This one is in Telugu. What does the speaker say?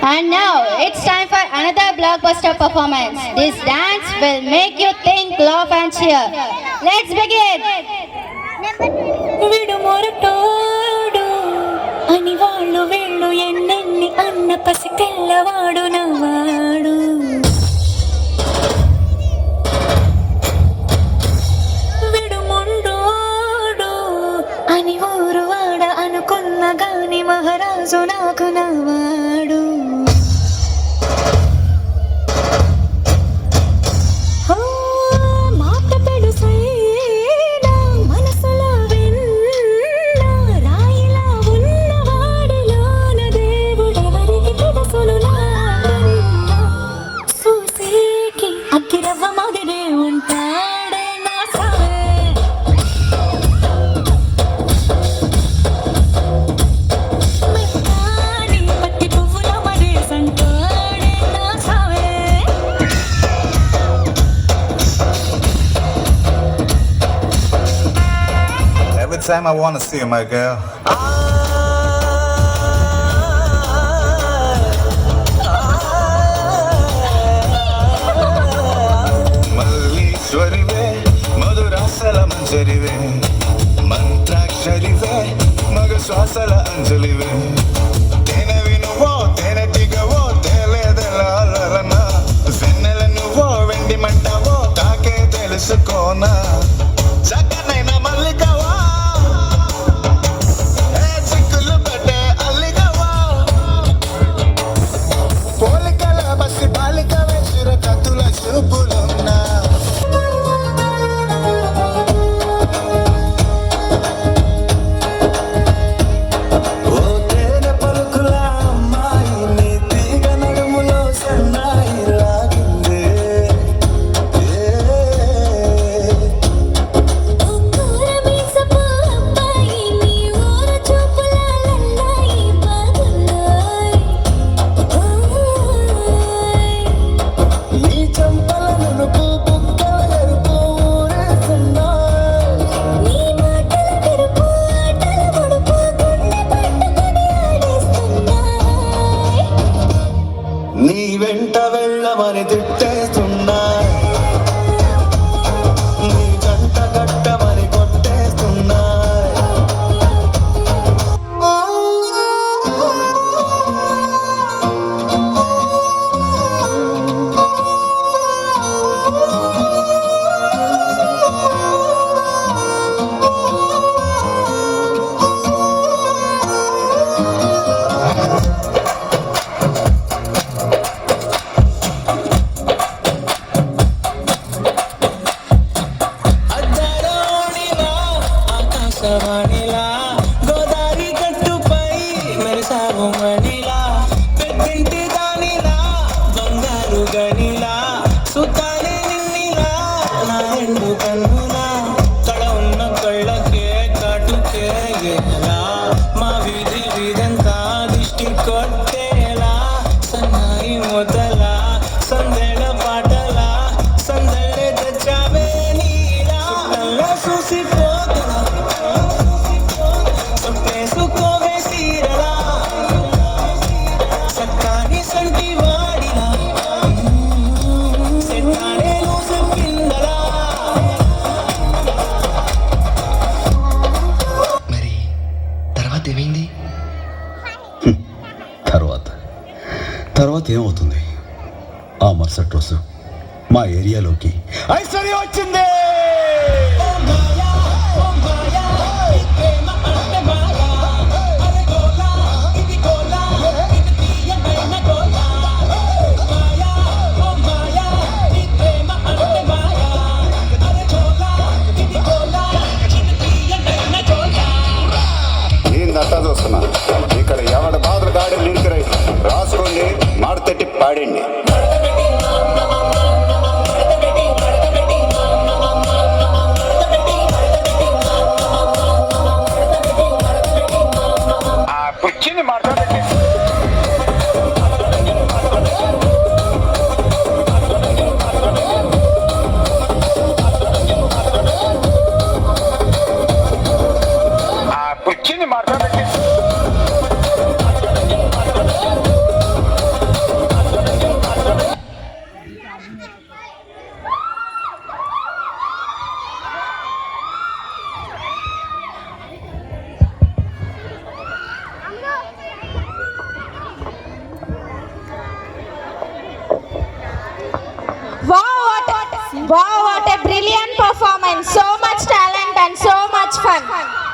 And now it's time for another blockbuster performance. This dance will make you think, laugh and cheer. Let's begin. విడుమొరటోడు అని వాళ్ళు వీళ్ళు ఎన్నెన్ని అన్న పసి తెల్లవాడు నవ్వాడు. విడుముండోడు అని ఊరు వాడ అనుకున్న గాని మహారాజు నాకు నవ్వాడు. Every time I want to see you, my girl. మల్లీశ్వరివే మధురాసల మంజరివే మంత్రాక్షరివే మగ శ్వాసల అంజలివే తేనెవి నువ్వో తేనెటిగవో తేలేదెలన వెన్నెల నువ్వో వెండి మంటవో తాకే తెలుసుకోనా చక్కనైన మల్లికవా పోలికల బస్సి బాలిక వేసుర కత్తుల చూపులున్నా ఓ తేనె పలుకుల అమ్మాయి నీ తీగ నడుములో సన్నాయి లాగిందే నీ చంపల నునుపు బుగ్గల ఎరుపు ఊరేస్తున్నాయి నీ వెంట వెళ్ళమని తిట్టేస్తున్నాయి నీ జంట కట్టమని కొట్టేస్తున్నాయి అద్దరోణిలా ఆకాశవాణిలా గోదారి గట్టుపై మెరిసావు మణిలా పెద్దింటి దానిలా బంగారు గనిలా సుతానే నిన్నిలా నా రెండు కన్నులా కడ ఉన్న కళ్ళకే కాటుకే గేలా మా వీధి వీధంతా దిష్టి కొట్టేలా సన్నాయి మొదలా సందేళ పాటలా సందళ్ళే తెచ్చావే నీలా నల్ల చూసిపోతలా సొప్పేసుకోవే సీరలా సక్కాని సంటి వాడిలా సెట్టానే లూసు పిందలా మరి తర్వాత ఏమైంది? తర్వాత ఏమవుతుంది? ఆ మరుసటి రోజు మా ఏరియాలోకి ఐశ్వర్య వచ్చింది. నేనంతా చూస్తున్నా ఇక్కడ ఎవరి బాధలు గాడి లింక్ రాసుకోండి మాడతట్టి పాడండి. కుర్చీని మాట్లాడండి. కుర్చీని మాట్లాడండి. Wow, what a brilliant performance. So much talent and so much fun.